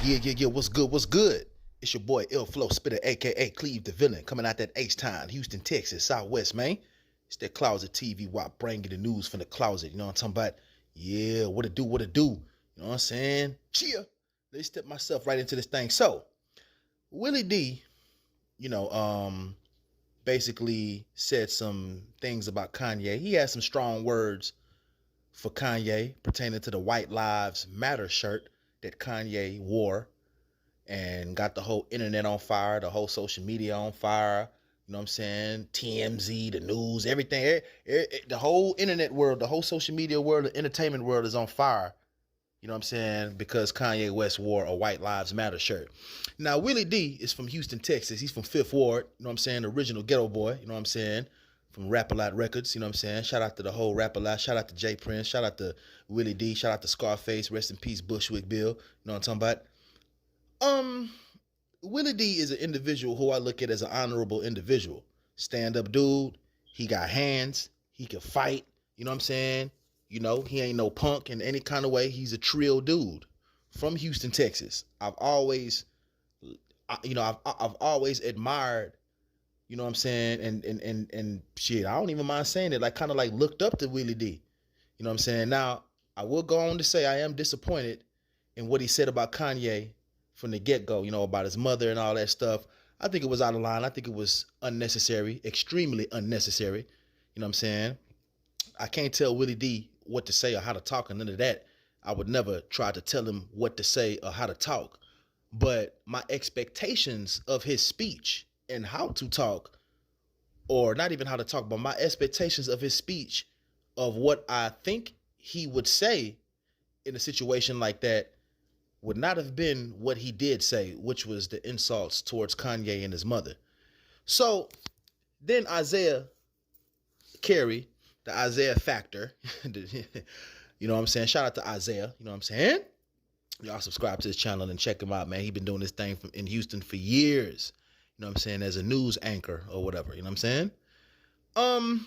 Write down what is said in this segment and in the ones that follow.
Yeah. What's good? What's good? It's your boy Ill Flow Spitter, aka Cleve the Villain, coming out that H-Town, Houston, Texas, Southwest, man. It's that Closet TV while bringing the news from the closet. You know what I'm talking about? Yeah, what it do? What it do? You know what I'm saying? Cheer. Let me step myself right into this thing. So, Willie D, you know, basically said some things about Kanye. He had some strong words for Kanye pertaining to the White Lives Matter shirt that Kanye wore and got the whole internet on fire, the whole social media on fire. You know what I'm saying? TMZ, the news, everything. The whole internet world, the whole social media world, the entertainment world is on fire. You know what I'm saying? Because Kanye West wore a White Lives Matter shirt. Now, Willie D is from Houston, Texas. He's from Fifth Ward. You know what I'm saying? The original ghetto boy. You know what I'm saying? From Rap-A-Lot Records. You know what I'm saying? Shout out to the whole Rap-A-Lot. Shout out to Jay Prince. Shout out to Willie D. Shout out to Scarface. Rest in peace, Bushwick Bill. You know what I'm talking about? Willie D is an individual who I look at as an honorable individual. Stand-up dude. He got hands. He can fight. You know what I'm saying? You know, he ain't no punk in any kind of way. He's a trill dude from Houston, Texas. I've always admired, you know what I'm saying? And shit, I don't even mind saying it. Like, kind of like looked up to Willie D. You know what I'm saying? Now, I will go on to say I am disappointed in what he said about Kanye from the get-go, you know, about his mother and all that stuff. I think it was out of line. I think it was unnecessary, extremely unnecessary. You know what I'm saying? I can't tell Willie D what to say or how to talk and none of that. I would never try to tell him what to say or how to talk. But my expectations of his speech and how to talk, or not even how to talk, but my expectations of his speech of what I think he would say in a situation like that would not have been what he did say, which was the insults towards Kanye and his mother. So then Isaiah Carey, the Isaiah factor, you know what I'm saying? Shout out to Isaiah, you know what I'm saying? Y'all subscribe to his channel and check him out, man. He been doing this thing in Houston for years, you know what I'm saying, as a news anchor or whatever, you know what I'm saying?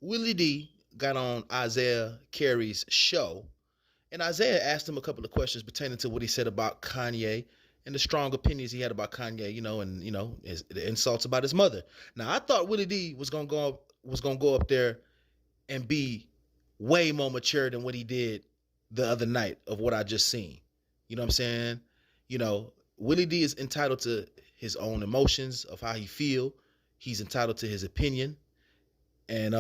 Willie D got on Isaiah Carey's show, and Isaiah asked him a couple of questions pertaining to what he said about Kanye and the strong opinions he had about Kanye, you know, and, you know, the insults about his mother. Now, I thought Willie D was going to go up there and be way more mature than what he did the other night of what I just seen. You know what I'm saying? You know, Willie D is entitled to his own emotions of how he feel. He's entitled to his opinion. And,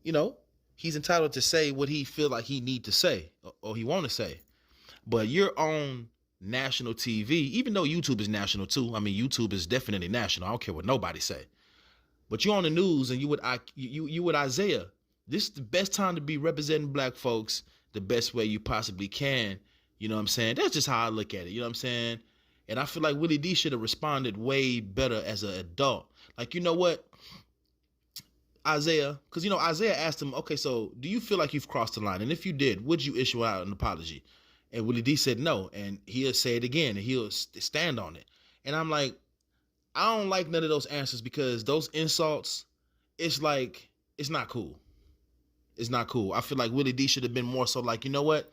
you know, he's entitled to say what he feel like he need to say or he want to say. But you're on national TV, even though YouTube is national too. I mean, YouTube is definitely national. I don't care what nobody say. But you're on the news and you with Isaiah. This is the best time to be representing black folks the best way you possibly can. You know what I'm saying? That's just how I look at it. You know what I'm saying? And I feel like Willie D should have responded way better as an adult. Like, you know what? Isaiah, because, you know, Isaiah asked him, okay, so do you feel like you've crossed the line? And if you did, would you issue out an apology? And Willie D said no. And he'll say it again and he'll stand on it. And I'm like, I don't like none of those answers because those insults, it's like, it's not cool. It's not cool. I feel like Willie D should have been more so like, you know what?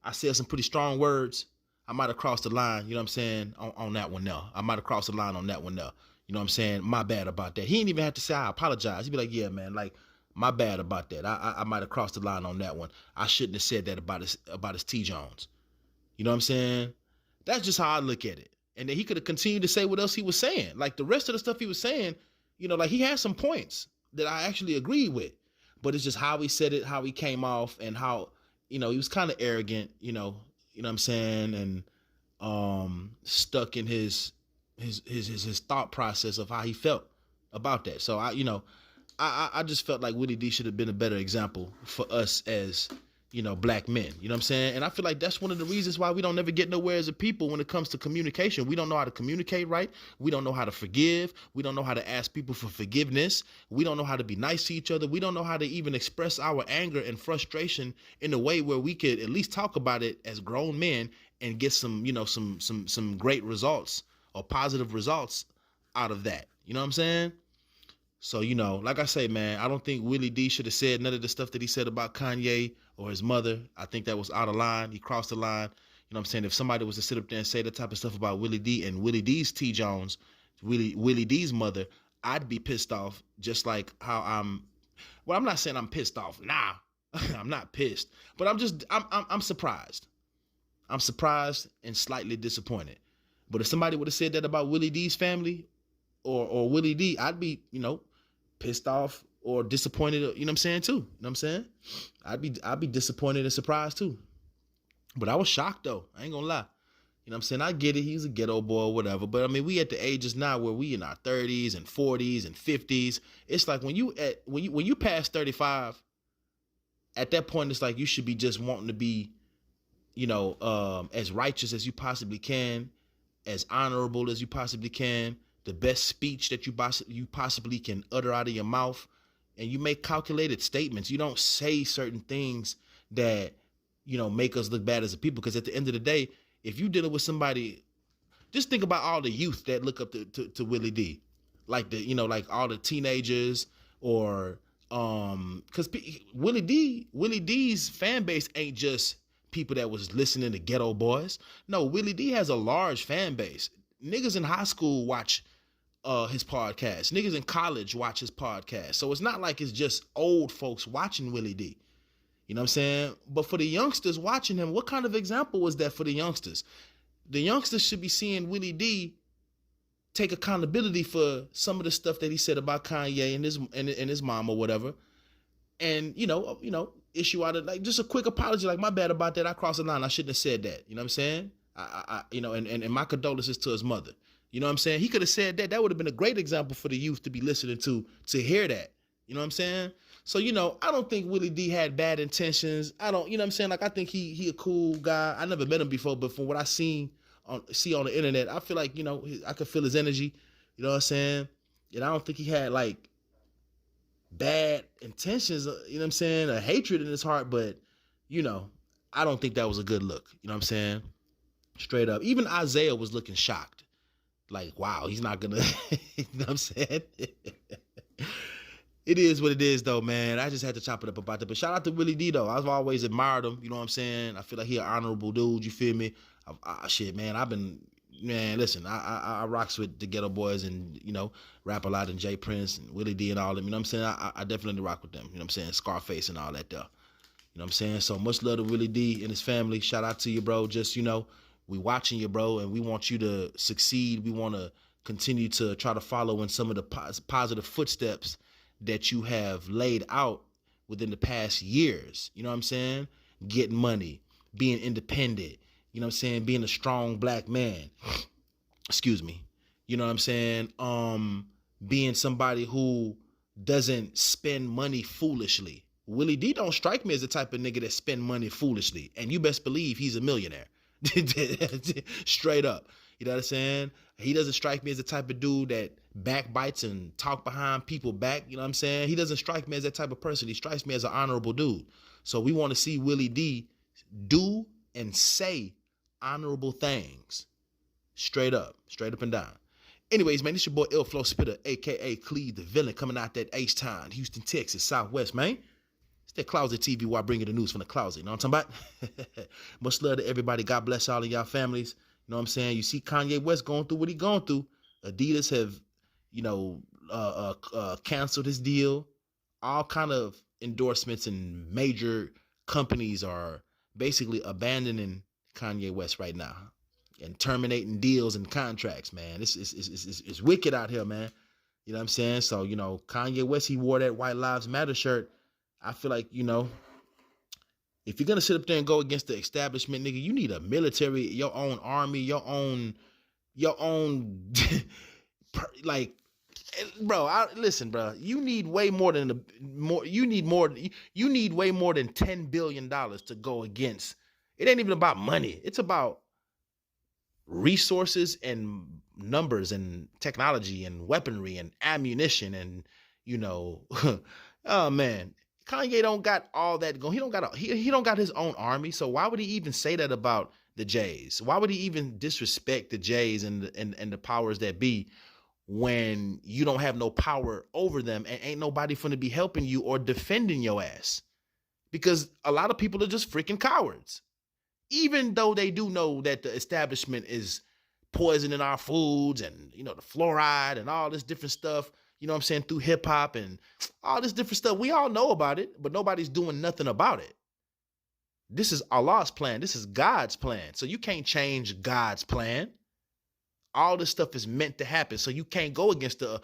I said some pretty strong words. I might have crossed the line, you know what I'm saying, on that one now. I might have crossed the line on that one now. You know what I'm saying? My bad about that. He didn't even have to say I apologize. He'd be like, yeah, man, like, my bad about that. I might have crossed the line on that one. I shouldn't have said that about his T. Jones. You know what I'm saying? That's just how I look at it. And then he could have continued to say what else he was saying. Like the rest of the stuff he was saying, you know, like he had some points that I actually agreed with. But it's just how he said it, how he came off, and how, you know, he was kind of arrogant, you know what I'm saying, and stuck in his thought process of how he felt about that. So I just felt like Willie D should have been a better example for us as, you know, black men. You know what I'm saying? And I feel like that's one of the reasons why we don't never get nowhere as a people when it comes to communication. We don't know how to communicate right. We don't know how to forgive. We don't know how to ask people for forgiveness. We don't know how to be nice to each other. We don't know how to even express our anger and frustration in a way where we could at least talk about it as grown men and get some, you know, some great results or positive results out of that. You know what I'm saying? So, you know, like I say, man, I don't think Willie D should have said none of the stuff that he said about Kanye or his mother. I think that was out of line. He crossed the line. You know what I'm saying? If somebody was to sit up there and say the type of stuff about Willie D and Willie D's T. Jones, Willie D's mother, I'd be pissed off just like how I'm not saying I'm pissed off. Nah, I'm not pissed, but I'm surprised. I'm surprised and slightly disappointed. But if somebody would have said that about Willie D's family or Willie D, I'd be, pissed off or disappointed, you know what I'm saying, too. You know what I'm saying? I'd be disappointed and surprised too. But I was shocked though. I ain't gonna lie. You know what I'm saying? I get it. He's a ghetto boy or whatever. But I mean, we at the ages now where we in our 30s and 40s and 50s. It's like when you pass 35, at that point, it's like you should be just wanting to be, as righteous as you possibly can, as honorable as you possibly can, the best speech that you possibly can utter out of your mouth. And you make calculated statements. You don't say certain things that, make us look bad as a people. Because at the end of the day, if you dealing with somebody, just think about all the youth that look up to Willie D, like like all the teenagers or, cause Willie D's fan base ain't just people that was listening to Ghetto Boys. No, Willie D has a large fan base. Niggas in high school watch his podcast. Niggas in college watch his podcast. So it's not like it's just old folks watching Willie D. You know what I'm saying? But for the youngsters watching him, what kind of example was that for the youngsters? The youngsters should be seeing Willie D take accountability for some of the stuff that he said about Kanye and his mom or whatever. And, issue out of like just a quick apology, like my bad about that. I crossed the line. I shouldn't have said that. You know what I'm saying? And my condolences to his mother. You know what I'm saying? He could have said that. That would have been a great example for the youth to be listening to hear that. You know what I'm saying? So, I don't think Willie D had bad intentions. I don't, you know what I'm saying? Like, I think he a cool guy. I never met him before, but from what I see on the internet, I feel like, I could feel his energy. You know what I'm saying? And I don't think he had like bad intentions, you know what I'm saying? A hatred in his heart, but, I don't think that was a good look. You know what I'm saying? Straight up. Even Isaiah was looking shocked. Like, wow, he's not gonna, you know what I'm saying? It is what it is, though, man. I just had to chop it up about that. But shout out to Willie D, though. I've always admired him. You know what I'm saying? I feel like he an honorable dude. You feel me? Shit, man. Listen, I rocks with the Ghetto Boys and, Rap a lot and Jay Prince and Willie D and all them. You know what I'm saying? I definitely rock with them. You know what I'm saying? Scarface and all that, though. You know what I'm saying? So much love to Willie D and his family. Shout out to you, bro. Just, we watching you, bro, and we want you to succeed. We want to continue to try to follow in some of the positive footsteps that you have laid out within the past years. You know what I'm saying? Getting money, being independent, you know what I'm saying? Being a strong black man. Excuse me. You know what I'm saying? Being somebody who doesn't spend money foolishly. Willie D don't strike me as the type of nigga that spend money foolishly. And you best believe he's a millionaire. Straight up. You know what I'm saying? He doesn't strike me as the type of dude that backbites and talk behind people back. You know what I'm saying? He doesn't strike me as that type of person. He strikes me as an honorable dude. So we want to see Willie D do and say honorable things. Straight up and down. Anyways, man, this your boy Ill Flow Spitter, a.k.a. Cleve the Villain, coming out that H-Town, Houston, Texas, Southwest, man. It's that Closet TV where I bring you the news from the closet. You know what I'm talking about? Much love to everybody. God bless all of y'all families. You know what I'm saying? You see Kanye West going through what he going through. Adidas have, canceled his deal. All kind of endorsements and major companies are basically abandoning Kanye West right now and terminating deals and contracts, man. It's wicked out here, man. You know what I'm saying? So, Kanye West, he wore that White Lives Matter shirt. I feel like, if you're going to sit up there and go against the establishment, nigga, you need a military, your own army, your own, like, bro, listen, bro, you need way more than you need way more than $10 billion to go against. It ain't even about money. It's about resources and numbers and technology and weaponry and ammunition and, oh man. Kanye don't got all that going. He don't got his own army. So why would he even say that about the Jays? Why would he even disrespect the Jays and the powers that be when you don't have no power over them and ain't nobody finna be helping you or defending your ass? Because a lot of people are just freaking cowards. even though they do know that the establishment is poisoning our foods and, the fluoride and all this different stuff, through hip hop and all this different stuff. We all know about it, but nobody's doing nothing about it. This is Allah's plan. This is God's plan. So you can't change God's plan. All this stuff is meant to happen. So you can't go against the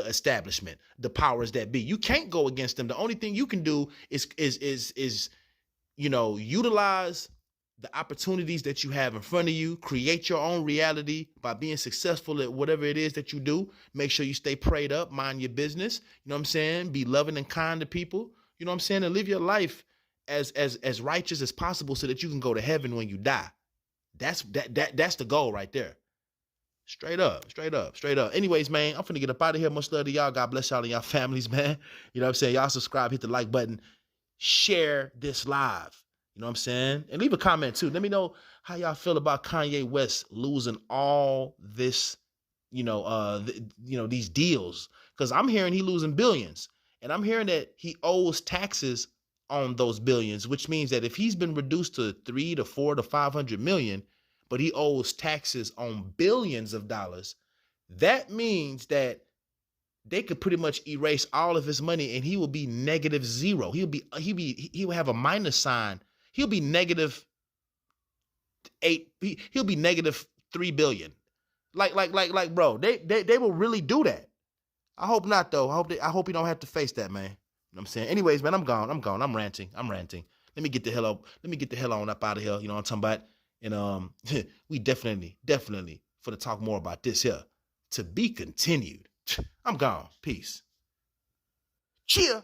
establishment, the powers that be. You can't go against them. The only thing you can do is utilize the opportunities that you have in front of you, create your own reality by being successful at whatever it is that you do. Make sure you stay prayed up, mind your business. You know what I'm saying? Be loving and kind to people. You know what I'm saying? And live your life as righteous as possible so that you can go to heaven when you die. That's the goal right there. Straight up. Anyways, man, I'm finna get up out of here. Much love to y'all. God bless y'all and y'all families, man. You know what I'm saying? Y'all subscribe, hit the like button, share this live. You know what I'm saying? And leave a comment too. Let me know how y'all feel about Kanye West losing all this, these deals. Because I'm hearing he losing billions. And I'm hearing that he owes taxes on those billions, which means that if he's been reduced to 3 to 4 to 500 million, but he owes taxes on billions of dollars, that means that they could pretty much erase all of his money and he will be negative zero. He'll have a minus sign. He'll be negative 8. He'll be negative 3 billion. Like, bro, they will really do that. I hope not though. I hope you don't have to face that, man. You know what I'm saying? Anyways, man, I'm gone. I'm ranting. Let me get the hell on up out of here. You know what I'm talking about? And we definitely for to talk more about this here. To be continued. I'm gone. Peace. Cheer.